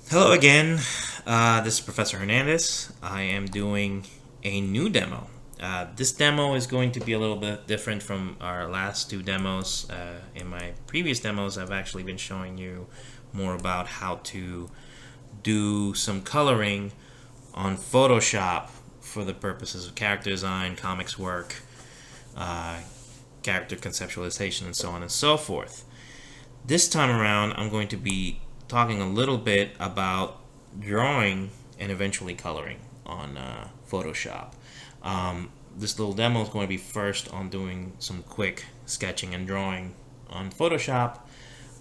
Hello again. This is Professor Hernandez. I am doing a new demo. This demo is going to be a little bit different from our last two demos. In my previous demos, I've actually been showing you more about how to do some coloring on Photoshop for the purposes of character design, comics work, uh, character conceptualization, and so on and so forth. This time around, I'm going to be talking a little bit about drawing and eventually coloring on Photoshop. This little demo is going to be first on doing some quick sketching and drawing on Photoshop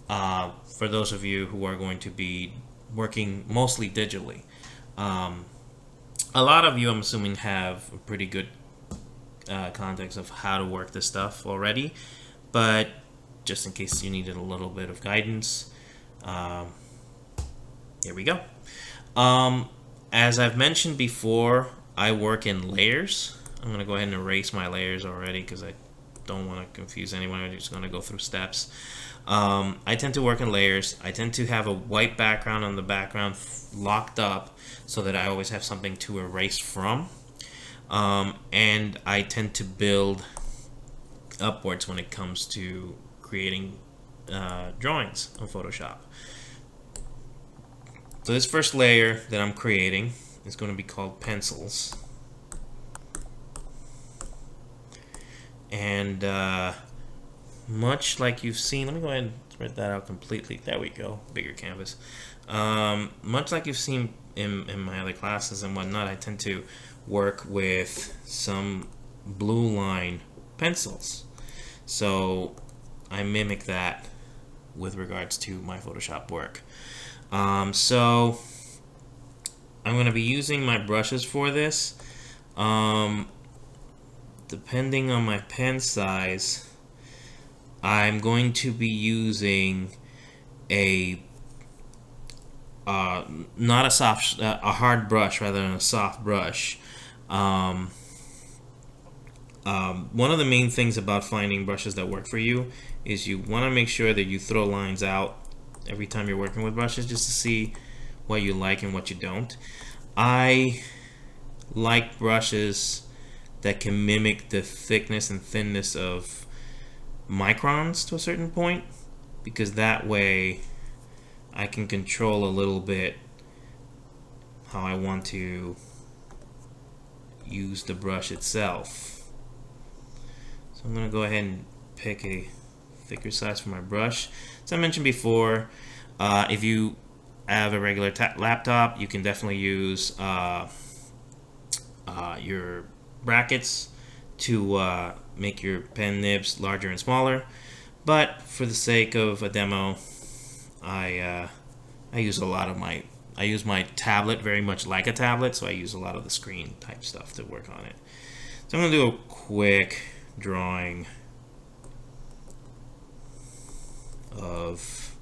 for those of you who are going to be working mostly digitally. A lot of you, I'm assuming, have a pretty good context of how to work this stuff already, but just in case you needed a little bit of guidance, um, here we go. As I've mentioned before, I work in layers. I'm going to go ahead and erase my layers already because I don't want to confuse anyone. I'm just going to go through steps. I tend to work in layers. I tend to have a white background on the background locked up so that I always have something to erase from. And I tend to build upwards when it comes to creating drawings on Photoshop. So this first layer that I'm creating is going to be called pencils. And much like you've seen, let me go ahead and spread that out completely. There we go, bigger canvas. Much like you've seen in my other classes and whatnot, I tend to work with some blue line pencils. So I mimic that with regards to my Photoshop work. So I'm going to be using my brushes for this. Depending on my pen size, I'm going to be using a not a soft, a hard brush rather than a soft brush. One of the main things about finding brushes that work for you is you want to make sure that you throw lines out every time you're working with brushes just to see what you like and what you don't. I like brushes that can mimic the thickness and thinness of microns to a certain point, because that way I can control a little bit how I want to use the brush itself. So I'm going to go ahead and pick a thicker size for my brush. As I mentioned before, if you have a regular laptop, you can definitely use your brackets to make your pen nibs larger and smaller. But for the sake of a demo, I use I use my tablet very much like a tablet, so I use a lot of the screen type stuff to work on it. So I'm going to do a quick drawing of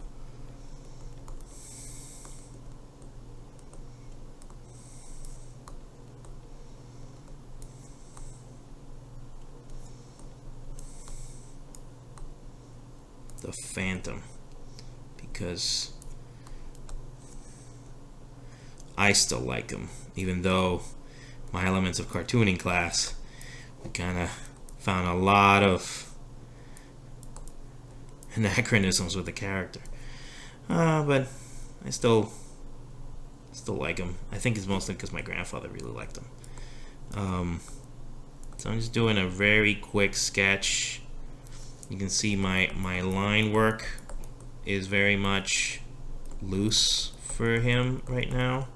the Phantom, because I still like him, even though my elements of cartooning class, we kind of found a lot of anachronisms with the character. But I still like him. I think it's mostly because my grandfather really liked him. So I'm just doing a very quick sketch. You can see my line work is very much loose for him right now.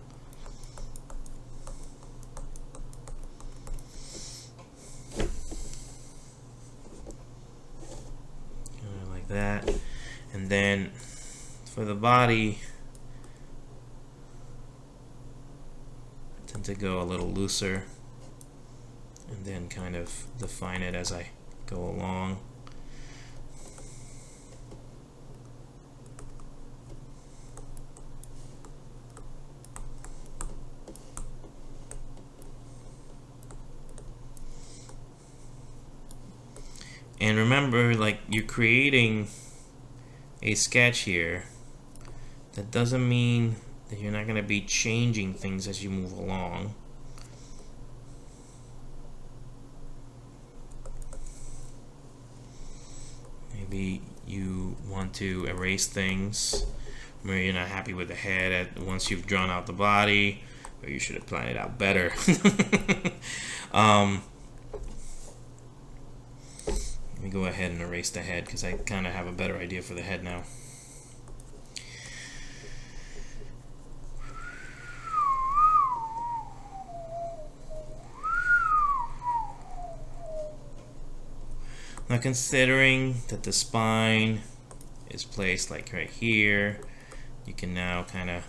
Like that. And then for the body, I tend to go a little looser and then kind of define it as I go along. And remember, like, you're creating a sketch here. That doesn't mean that you're not going to be changing things as you move along. Maybe you want to erase things. Maybe you're not happy with the head once you've drawn out the body, or you should have planned it out better. Let me go ahead and erase the head because I kind of have a better idea for the head now. Now, considering that the spine is placed like right here, you can now kind of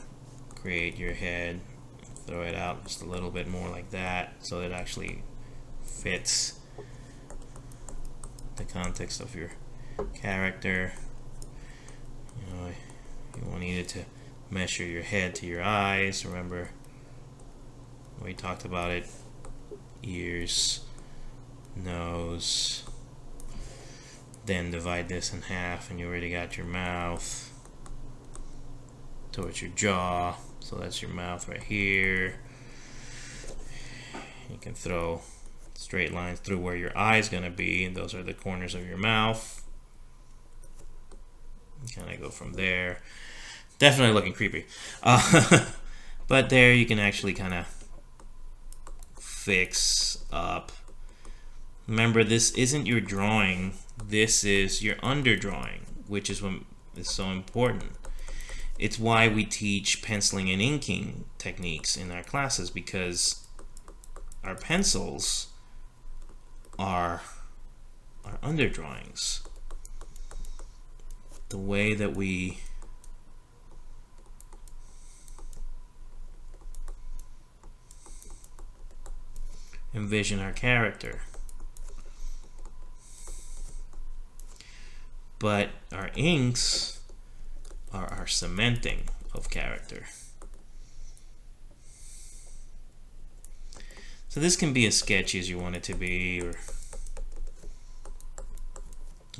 create your head, throw it out just a little bit more like that, so it actually fits the context of your character. You know, you needed to measure your head to your eyes. Remember, we talked about it. Ears, nose. Then divide this in half and you already got your mouth towards your jaw. So that's your mouth right here. You can throw straight lines through where your eye's going to be, and those are the corners of your mouth. Kind of go from there. Definitely looking creepy. But there you can actually kind of fix up. Remember, this isn't your drawing. This is your underdrawing, which is what is so important. It's why we teach penciling and inking techniques in our classes, because our pencils are our underdrawings. The way that we envision our character. But our inks are our cementing of character. So this can be as sketchy as you want it to be, or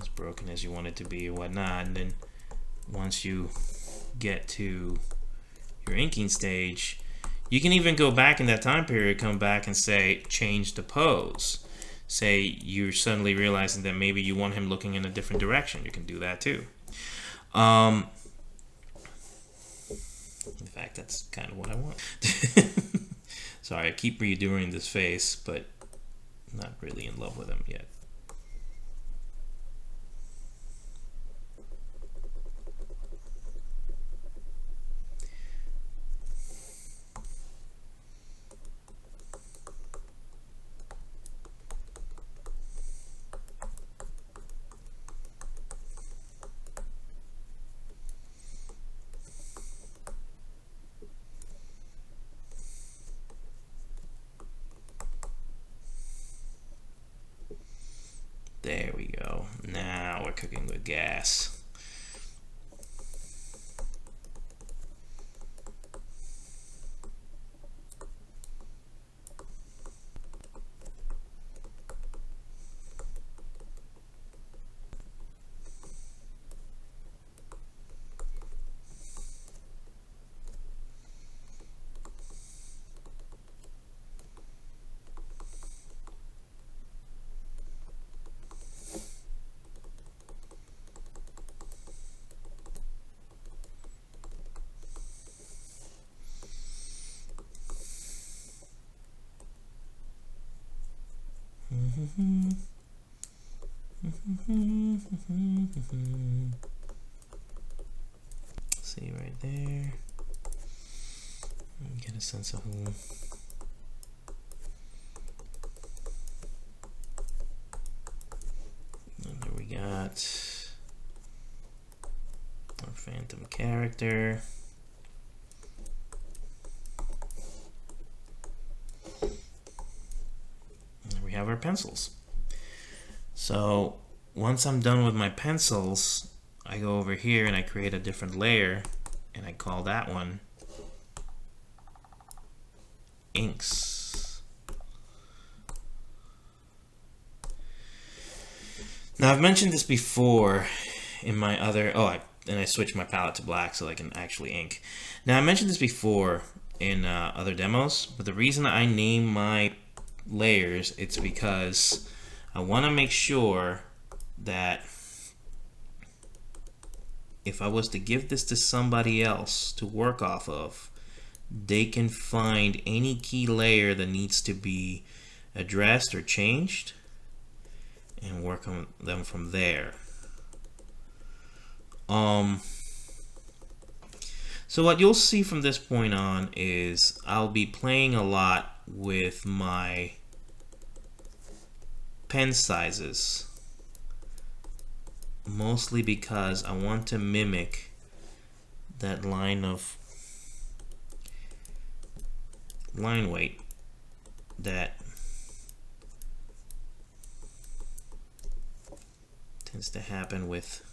as broken as you want it to be, or whatnot. And then once you get to your inking stage, you can even go back in that time period, come back and say, change the pose. Say you're suddenly realizing that maybe you want him looking in a different direction. You can do that too. In fact, that's kind of what I want. Sorry, I keep redoing this face, but not really in love with him yet. There we go. Now we're cooking with gas. See right there. Get a sense of who. And there we got our phantom character. We have our pencils. So once I'm done with my pencils, I go over here and I create a different layer, and I call that one inks. Now, I've mentioned this before in my other, and I switched my palette to black so I can actually ink. Now I mentioned this before in other demos, but the reason I name my layers, it's because I want to make sure that if I was to give this to somebody else to work off of, they can find any key layer that needs to be addressed or changed and work on them from there. So what you'll see from this point on is I'll be playing a lot with my pen sizes, mostly because I want to mimic that line weight that tends to happen with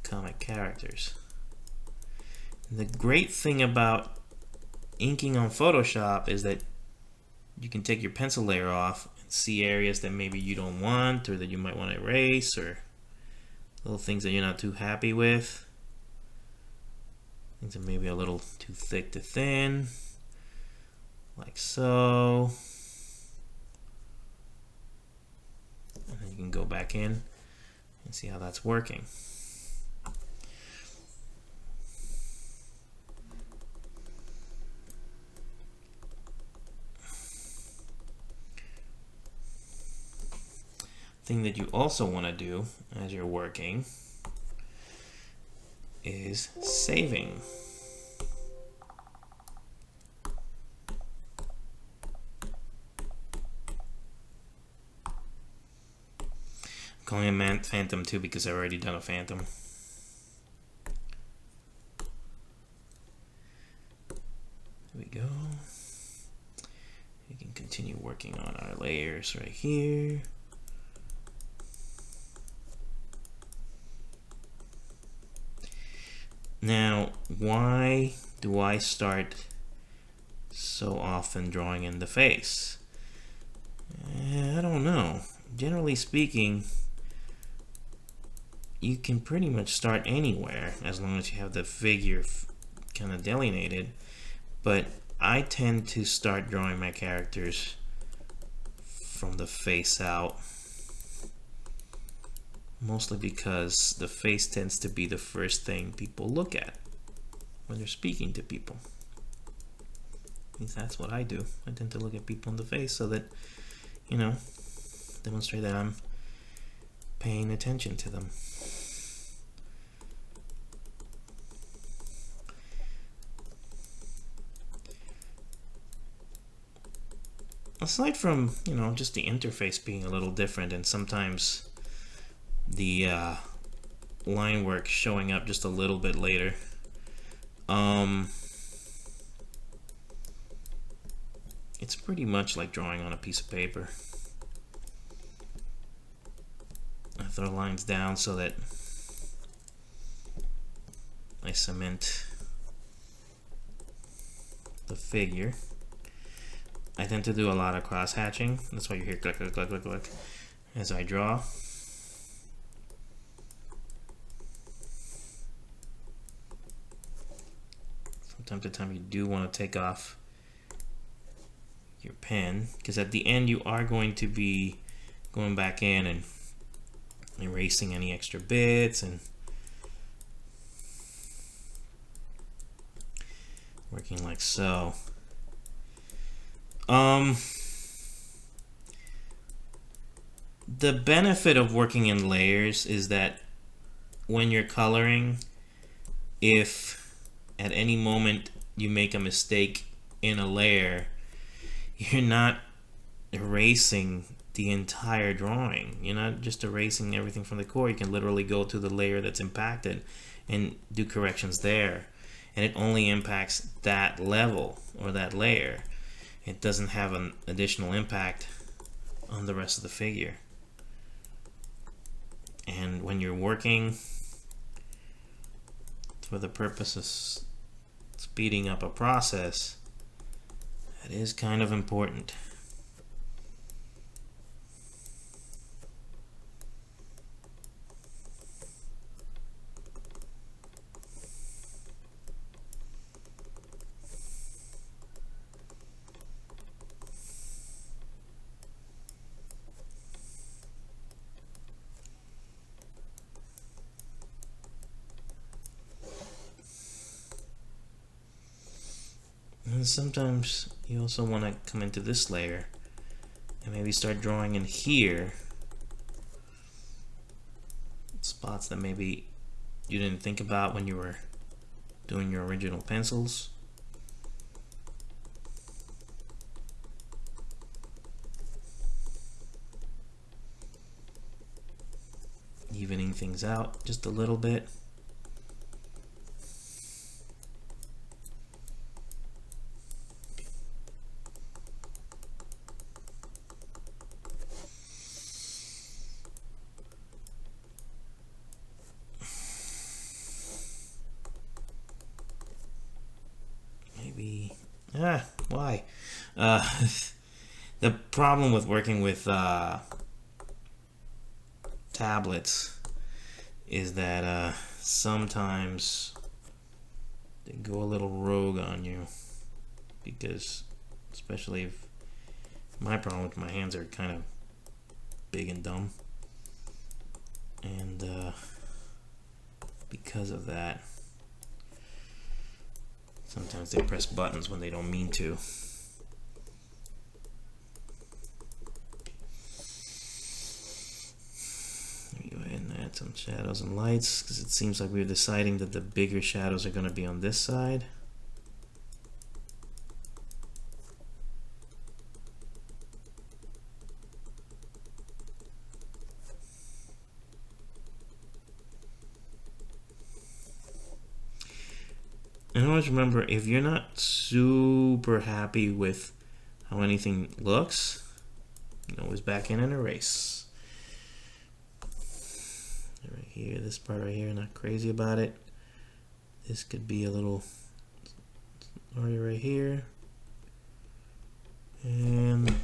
comic characters. The great thing about inking on Photoshop is that you can take your pencil layer off and see areas that maybe you don't want, or that you might want to erase, or little things that you're not too happy with. Things that may be a little too thick to thin, like so. And then you can go back in and see how that's working. Thing that you also want to do as you're working is saving. I'm calling it Phantom 2 because I've already done a Phantom. There we go. We can continue working on our layers right here. Now, why do I start so often drawing in the face? I don't know. Generally speaking, you can pretty much start anywhere as long as you have the figure kind of delineated, but I tend to start drawing my characters from the face out, mostly because the face tends to be the first thing people look at when they're speaking to people. At least that's what I do. I tend to look at people in the face so that, you know, demonstrate that I'm paying attention to them. Aside from, you know, just the interface being a little different and sometimes the line work showing up just a little bit later, it's pretty much like drawing on a piece of paper. I throw lines down so that I cement the figure. I tend to do a lot of cross hatching. That's why you hear click, click, click, click, click as I draw. From time to time, you do want to take off your pen, because at the end you are going to be going back in and erasing any extra bits and working like so. The benefit of working in layers is that when you're coloring, if at any moment you make a mistake in a layer, you're not erasing the entire drawing. You're not just erasing everything from the core. You can literally go to the layer that's impacted and do corrections there, and it only impacts that level or that layer. It doesn't have an additional impact on the rest of the figure. And when you're working for the purpose of speeding up a process, that is kind of important. And sometimes you also want to come into this layer and maybe start drawing in here spots that maybe you didn't think about when you were doing your original pencils. Evening things out just a little bit. Maybe, why? The problem with working with tablets is that sometimes they go a little rogue on you, because especially if my problem with my hands are kind of big and dumb, and because of that sometimes they press buttons when they don't mean to. Let me go ahead and add some shadows and lights, because it seems like we're deciding that the bigger shadows are going to be on this side. And always remember, if you're not super happy with how anything looks, you can always back in and erase. Right here, this part right here, not crazy about it. This could be a little area right here. And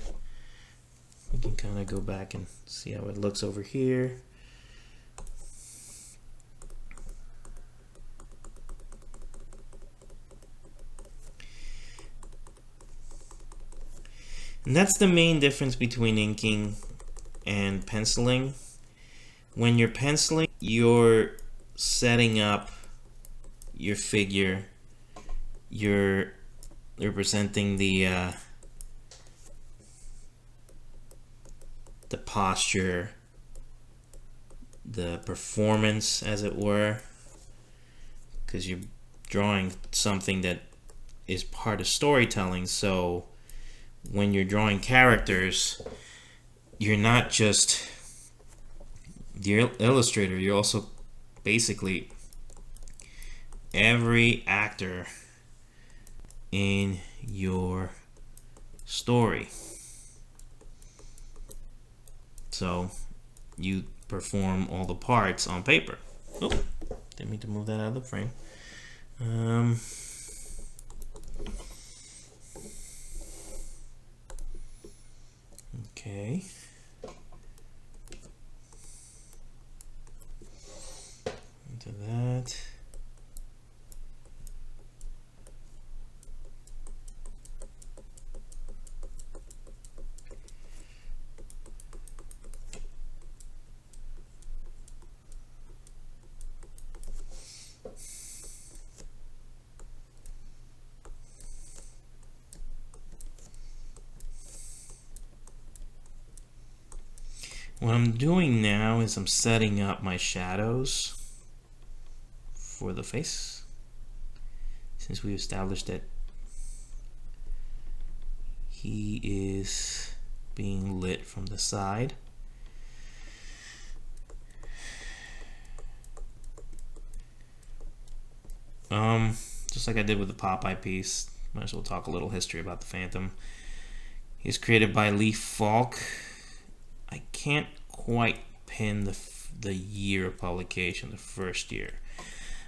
we can kind of go back and see how it looks over here. And that's the main difference between inking and penciling. When you're penciling, you're setting up your figure, you're representing the posture, the performance, as it were, because you're drawing something that is part of storytelling. So when you're drawing characters, you're not just the illustrator, you're also basically every actor in your story. So you perform all the parts on paper. Oh, didn't mean to move that out of the frame. Okay. Into that. What I'm doing now is I'm setting up my shadows for the face, since we established that he is being lit from the side. Just like I did with the Popeye piece, might as well talk a little history about the Phantom. He's created by Lee Falk. I can't quite pin the year of publication, the first year.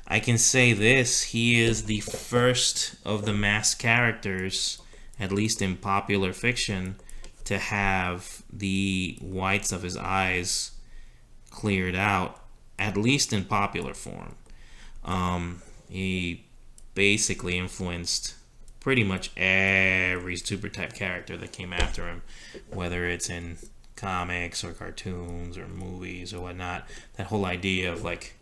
I can say this: he is the first of the masked characters, at least in popular fiction, to have the whites of his eyes cleared out, at least in popular form. He basically influenced pretty much every super type character that came after him, whether it's in comics or cartoons or movies or whatnot. That whole idea of like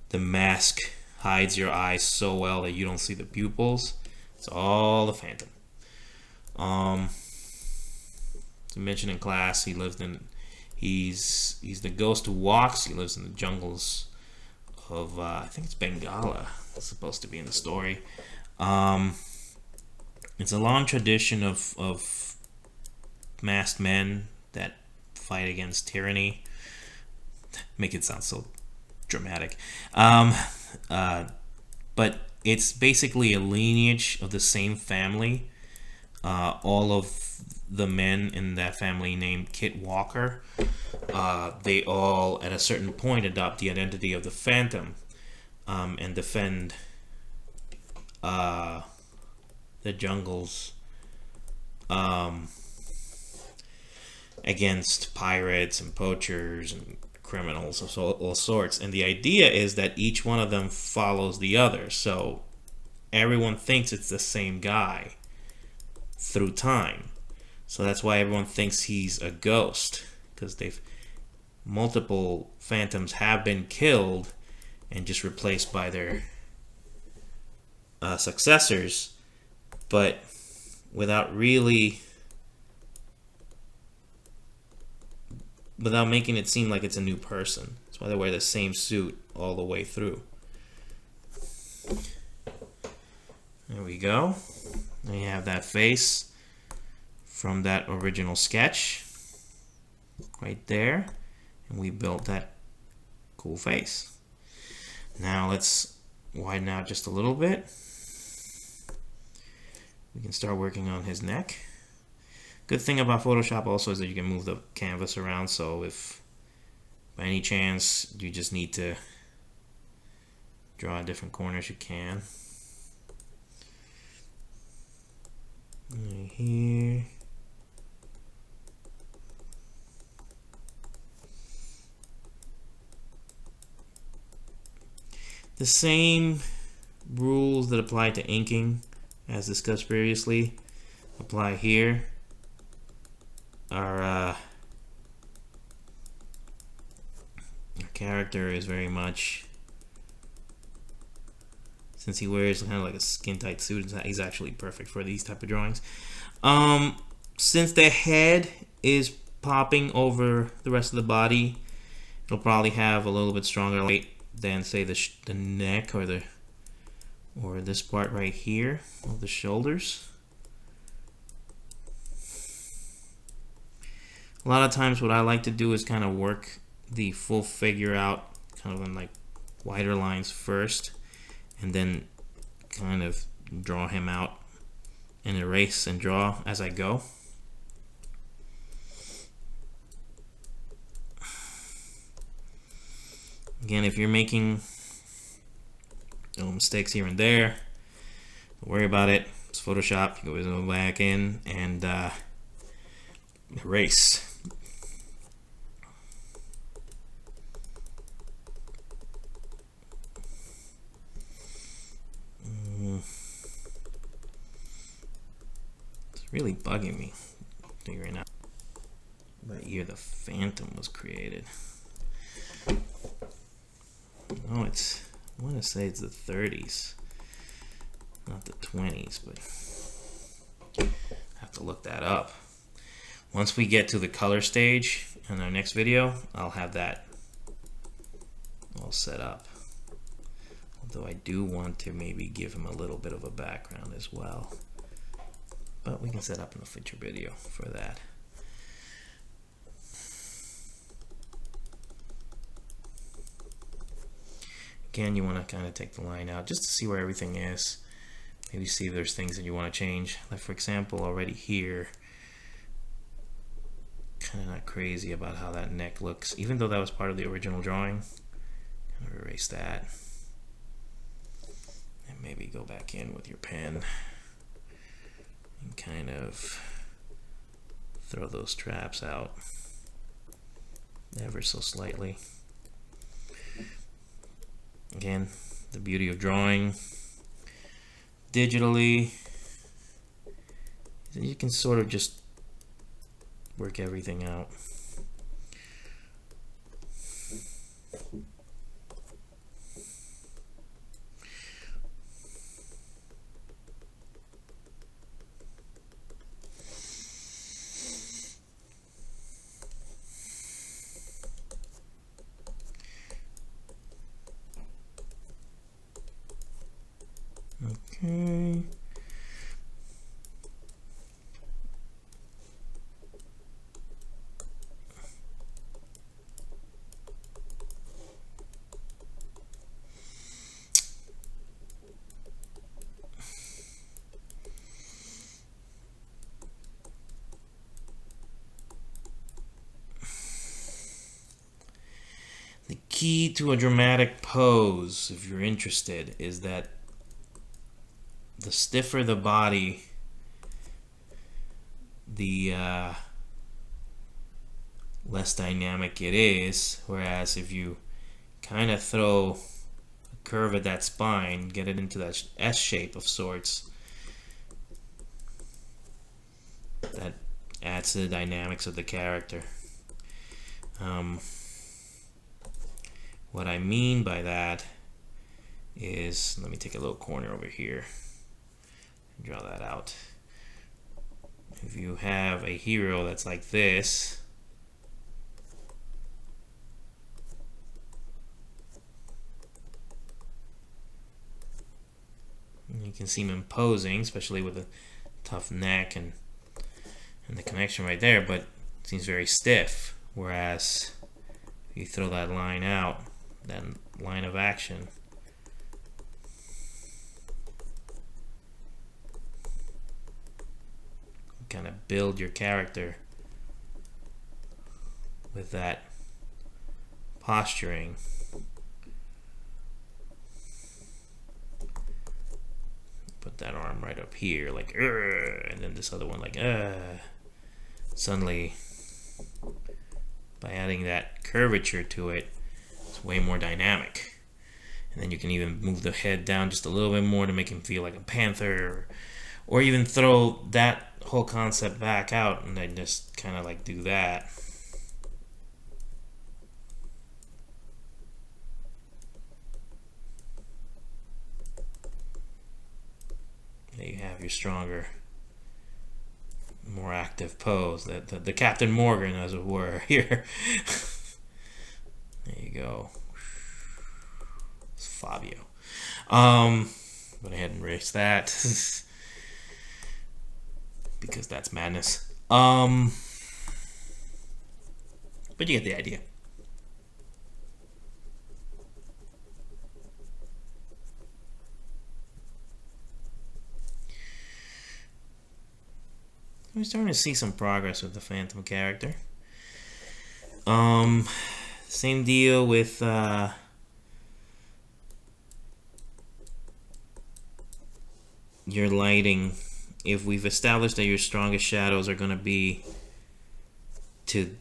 the mask hides your eyes so well that you don't see the pupils. It's all the Phantom. To mention in class, he's the ghost who walks. He lives in the jungles of I think it's Bengala. It's supposed to be in the story. It's a long tradition of masked men that fight against tyranny. Make it sound so dramatic. But it's basically a lineage of the same family. All of the men in that family named Kit Walker, they all at a certain point adopt the identity of the Phantom and defend the jungles against pirates and poachers and criminals of all sorts. And the idea is that each one of them follows the other, so everyone thinks it's the same guy through time. So that's why everyone thinks he's a ghost, because multiple Phantoms have been killed and just replaced by their successors, but without making it seem like it's a new person. That's why they wear the same suit all the way through. There we go. There you have that face from that original sketch right there, and we built that cool face. Now let's widen out just a little bit. We can start working on his neck. Good thing about Photoshop also is that you can move the canvas around, so if by any chance you just need to draw in different corners, you can. Right here. The same rules that apply to inking, as discussed previously, apply here. Our character is very much, since he wears kind of like a skin tight suit, he's actually perfect for these type of drawings. Since the head is popping over the rest of the body, it'll probably have a little bit stronger weight than say the neck or this part right here of the shoulders. A lot of times what I like to do is kind of work the full figure out kind of in like wider lines first, and then kind of draw him out and erase and draw as I go. Again, if you're making mistakes here and there, don't worry about it. It's Photoshop. You always go back in and erase. It's really bugging me figuring out what year the Phantom was created. Oh, I want to say it's the 30s, not the 20s, but I have to look that up. Once we get to the color stage in our next video, I'll have that all set up. Although I do want to maybe give him a little bit of a background as well. But we can set up in a future video for that. Again, you want to kind of take the line out just to see where everything is. Maybe see if there's things that you want to change. Like for example, already here, kind of not crazy about how that neck looks, even though that was part of the original drawing. I'm gonna erase that. And maybe go back in with your pen and kind of throw those traps out ever so slightly. Again, the beauty of drawing digitally is that you can sort of just work everything out. Okay. The key to a dramatic pose, if you're interested, is that the stiffer the body, the less dynamic it is. Whereas if you kind of throw a curve at that spine, get it into that S shape of sorts, that adds to the dynamics of the character. What I mean by that is, let me take a little corner over here and draw that out. If you have a hero that's like this, you can see him imposing, especially with a tough neck and the connection right there, but it seems very stiff. Whereas if you throw that line out, that line of action, kind of build your character with that posturing. Put that arm right up here, like, and then this other one, like, suddenly, by adding that curvature to it, it's way more dynamic. And then you can even move the head down just a little bit more to make him feel like a panther, or even throw that whole concept back out and then just kind of like do that. There you have your stronger, more active pose, the Captain Morgan, as it were, here. There you go. It's Fabio. Go ahead and erase that because that's madness. But you get the idea. We're starting to see some progress with the Phantom character. Same deal with your lighting. If we've established that your strongest shadows are going to be to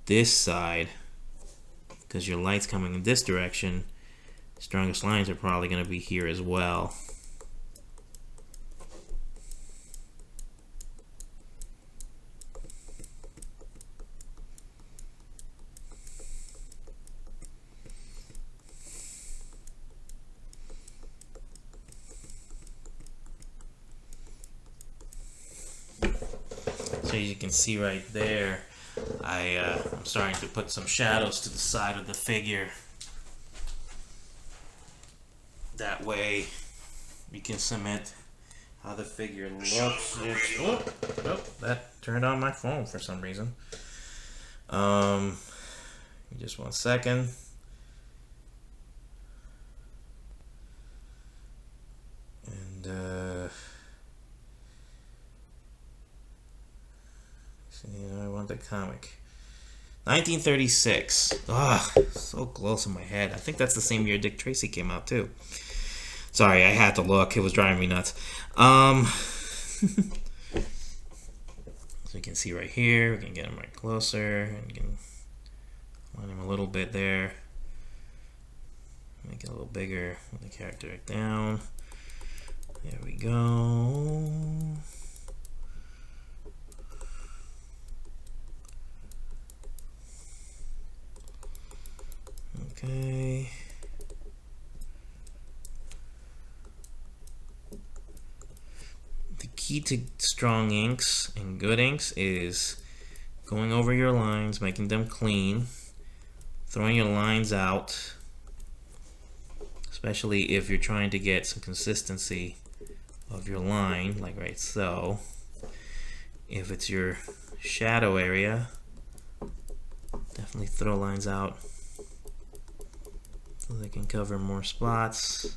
this side, because your light's coming in this direction, strongest lines are probably going to be here as well. So you can see right there, I'm starting to put some shadows to the side of the figure. That way you can cement how the figure looks. Oh, that turned on my phone for some reason. Just 1 second. And I want the comic. 1936. So close in my head. I think that's the same year Dick Tracy came out too. Sorry, I had to look. It was driving me nuts. So you can see right here. We can get him right closer. And you can line him a little bit there. Make it a little bigger. Put the character right down. There we go. Okay. The key to strong inks and good inks is going over your lines, making them clean, throwing your lines out, especially if you're trying to get some consistency of your line, like right so. If it's your shadow area, definitely throw lines out so they can cover more spots.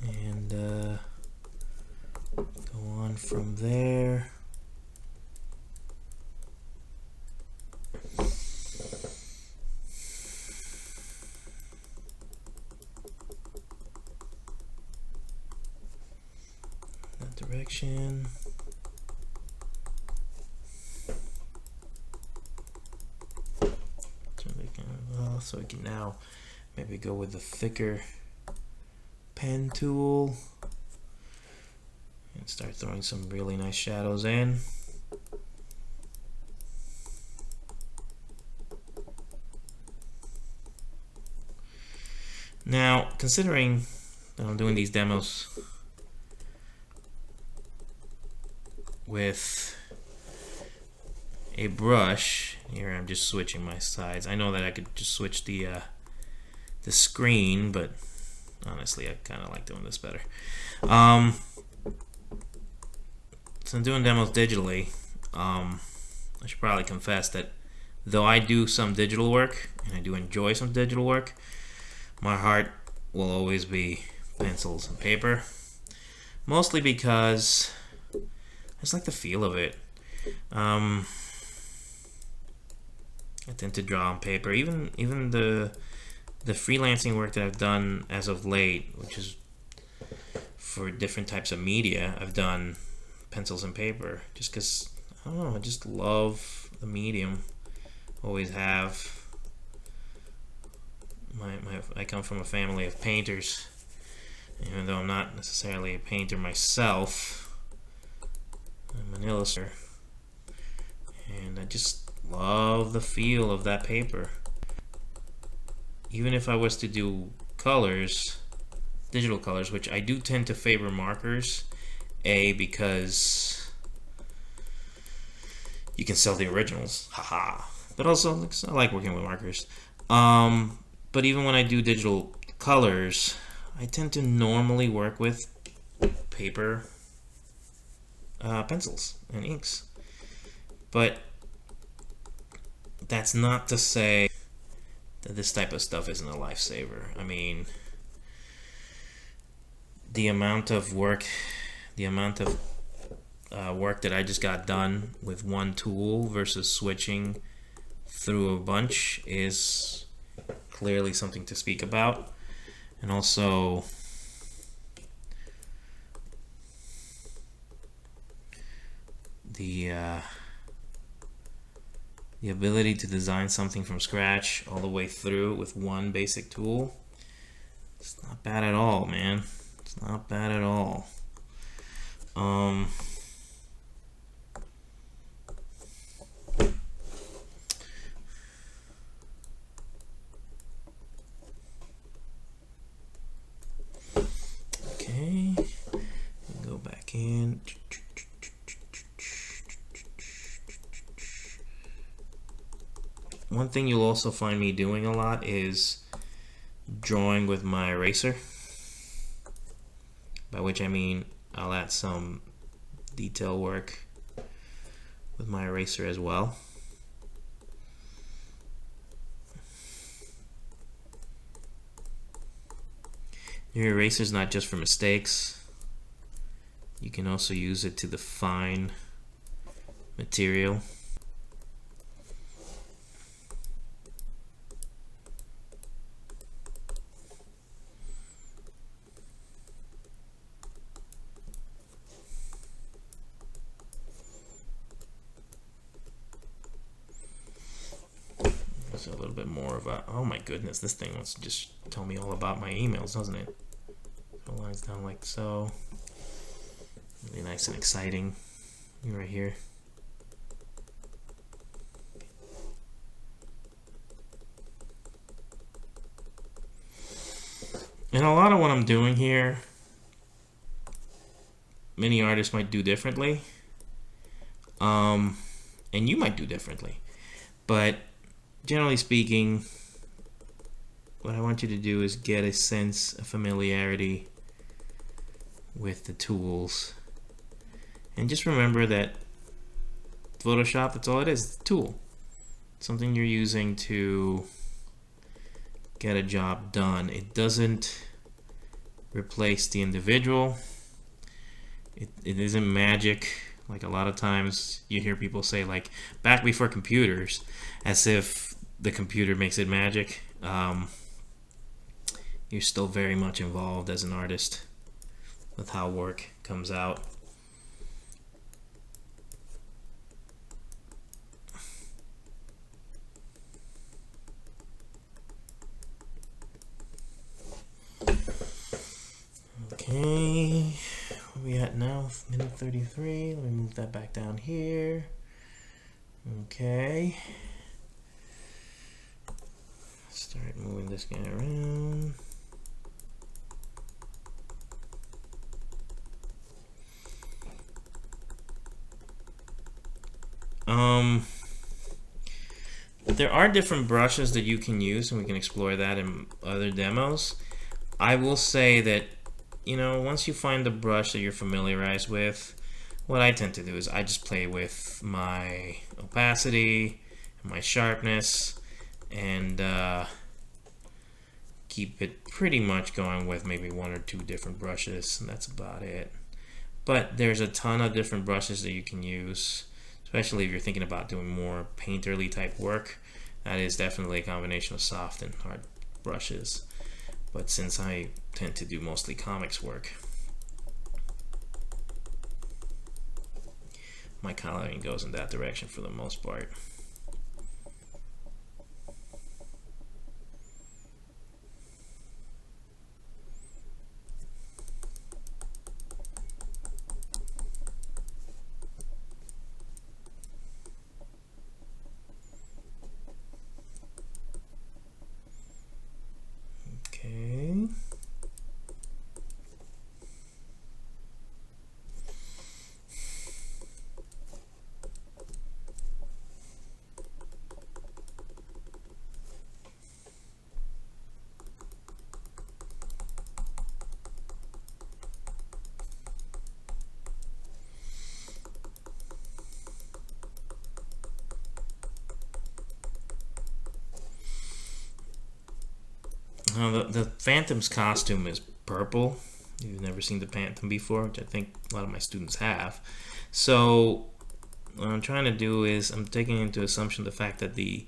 And go on from there. That direction. So we can now maybe go with the thicker pen tool and start throwing some really nice shadows in. Now, considering that I'm doing these demos with a brush, here I'm just switching my sides. I know that I could just switch the screen, but honestly I kind of like doing this better. So I'm doing demos digitally. I should probably confess that though I do some digital work and I do enjoy some digital work, my heart will always be pencils and paper, mostly because I just like the feel of it. I tend to draw on paper. Even the freelancing work that I've done as of late, which is for different types of media, I've done pencils and paper just because, I don't know, I just love the medium. Always have. I come from a family of painters, even though I'm not necessarily a painter myself. I'm an illustrator, and I just love the feel of that paper. Even if I was to do colors, digital colors, which I do tend to favor markers, because you can sell the originals, haha. But also, I like working with markers. But even when I do digital colors, I tend to normally work with paper, pencils, and inks. But that's not to say that this type of stuff isn't a lifesaver. I mean, the amount of work that I just got done with one tool versus switching through a bunch is clearly something to speak about. And also, the ability to design something from scratch all the way through with one basic tool, it's not bad at all, man. It's not bad at all. Okay, go back in. One thing you'll also find me doing a lot is drawing with my eraser, by which I mean I'll add some detail work with my eraser as well. Your eraser is not just for mistakes. You can also use it to define material. So a little bit more of a, oh my goodness, this thing wants to just tell me all about my emails, doesn't it? So lines down like so. Really nice and exciting. Right here. And a lot of what I'm doing here, many artists might do differently. and you might do differently. But generally speaking, what I want you to do is get a sense of familiarity with the tools. And just remember that Photoshop, that's all it is, it's a tool. It's something you're using to get a job done. It doesn't replace the individual. It isn't magic. Like a lot of times you hear people say, like, back before computers, as if the computer makes it magic. You're still very much involved as an artist with how work comes out. Okay, where are we at now? Minute 33. Let me move that back down here. Okay. Start moving this guy around. There are different brushes that you can use, and we can explore that in other demos. I will say that, once you find the brush that you're familiarized with, what I tend to do is I just play with my opacity, my sharpness, and keep it pretty much going with maybe one or two different brushes, and that's about it. But there's a ton of different brushes that you can use, especially if you're thinking about doing more painterly type work. That is definitely a combination of soft and hard brushes. But since I tend to do mostly comics work, my coloring goes in that direction for the most part. Okay. The Phantom's costume is purple. You've never seen the Phantom before, which I think a lot of my students have. So what I'm trying to do is I'm taking into assumption the fact that the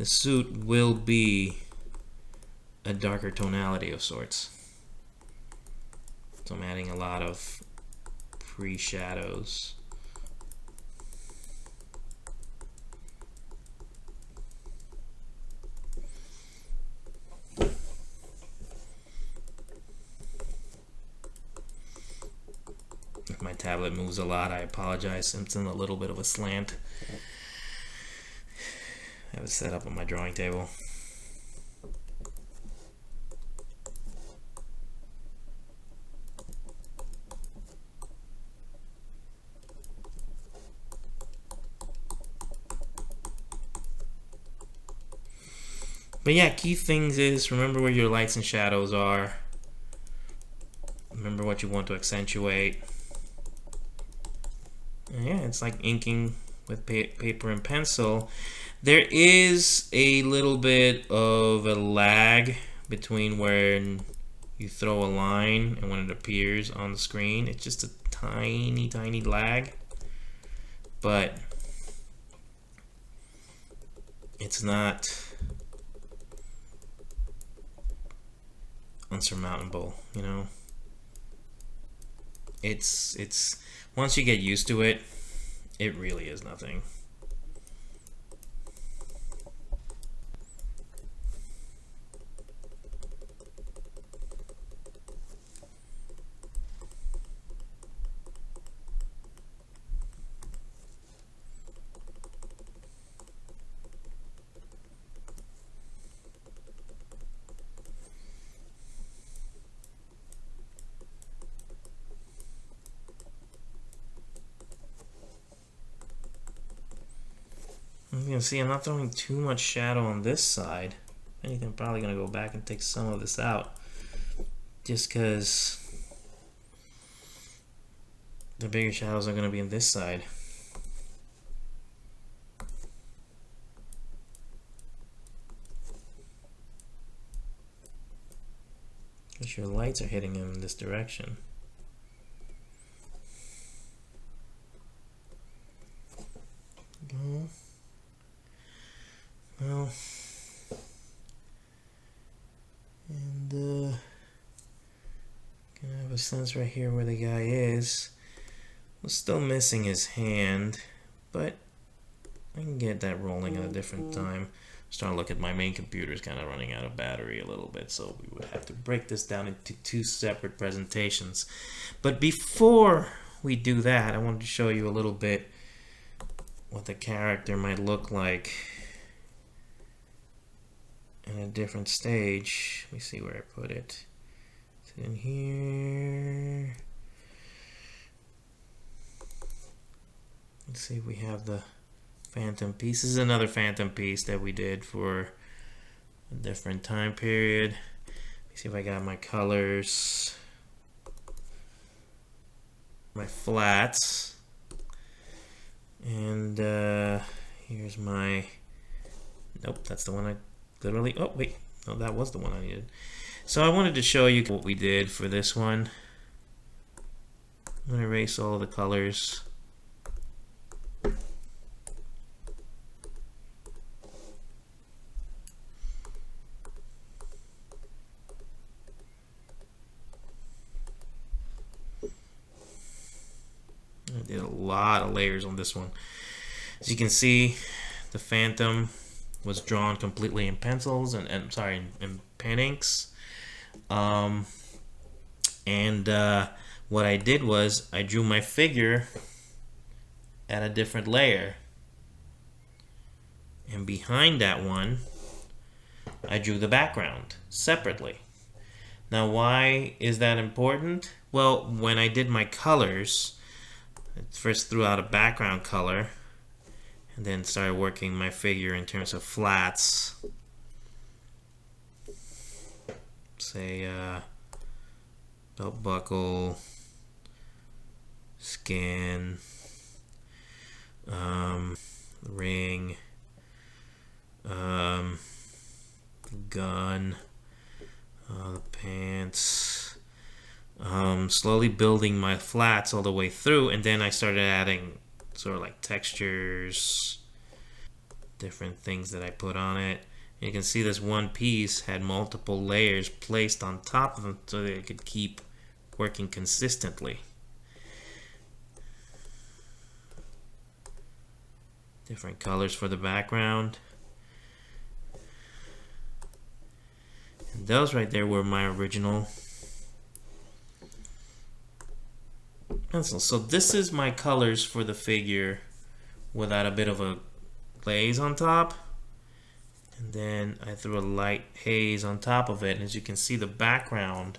suit will be a darker tonality of sorts. So I'm adding a lot of pre-shadows. If my tablet moves a lot, I apologize. It's in a little bit of a slant. I have it set up on my drawing table. But yeah, key things is remember where your lights and shadows are. Remember what you want to accentuate. And yeah, it's like inking with paper and pencil. There is a little bit of a lag between when you throw a line and when it appears on the screen. It's just a tiny, tiny lag. But it's not unsurmountable, It's once you get used to it, it really is nothing. You can see I'm not throwing too much shadow on this side. If anything, I'm probably going to go back and take some of this out. Just because the bigger shadows are going to be on this side. Because your lights are hitting them in this direction. Go. Well, and gonna have a sense right here where the guy is. We're still missing his hand, but I can get that rolling at a different time. I'm starting to look at my main computer's kind of running out of battery a little bit, so we would have to break this down into two separate presentations. But before we do that, I wanted to show you a little bit what the character might look like in a different stage. Let me see where I put it. It's in here. Let's see if we have the phantom piece. This is another phantom piece that we did for a different time period. Let me see if I got my colors, my flats, and here's my, nope, that's the one I literally, oh wait, no, that was the one I needed. So I wanted to show you what we did for this one. I'm going to erase all the colors. I did a lot of layers on this one. As you can see, the Phantom was drawn completely in pencils and in pen inks. What I did was I drew my figure at a different layer, and behind that one I drew the background separately. Now, why is that important? Well, when I did my colors, I first threw out a background color and then started working my figure in terms of flats. Say belt buckle, skin, ring, gun, the pants, slowly building my flats all the way through, and then I started adding sort of like textures, different things that I put on it. And you can see this one piece had multiple layers placed on top of them so that it could keep working consistently. Different colors for the background. And those right there were my original pencils. So this is my colors for the figure without a bit of a glaze on top. And then I threw a light haze on top of it. And as you can see, the background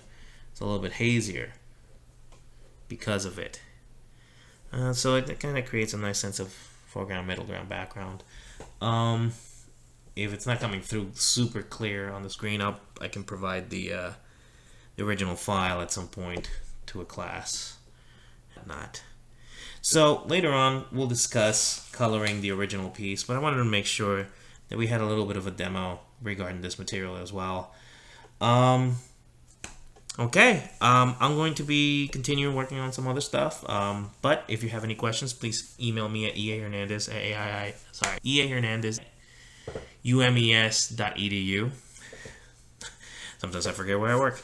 is a little bit hazier because of it. So it kind of creates a nice sense of foreground, middle ground, background. If it's not coming through super clear on the screen, I can provide the original file at some point to a class. Not. So later on, we'll discuss coloring the original piece, but I wanted to make sure that we had a little bit of a demo regarding this material as well. Okay, I'm going to be continuing working on some other stuff, but if you have any questions, please email me at eahernandez@umes.edu. Sometimes I forget where I work.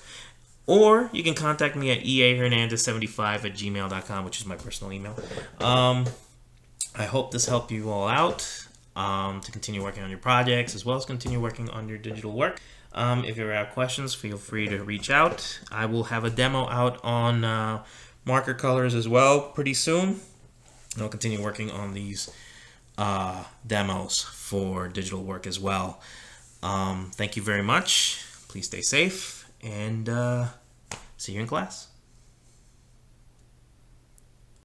Or you can contact me at eahernandez75@gmail.com, which is my personal email. I hope this helped you all out to continue working on your projects as well as continue working on your digital work. If you ever have questions, feel free to reach out. I will have a demo out on marker colors as well pretty soon. And I'll continue working on these demos for digital work as well. Thank you very much. Please stay safe, and see you in class.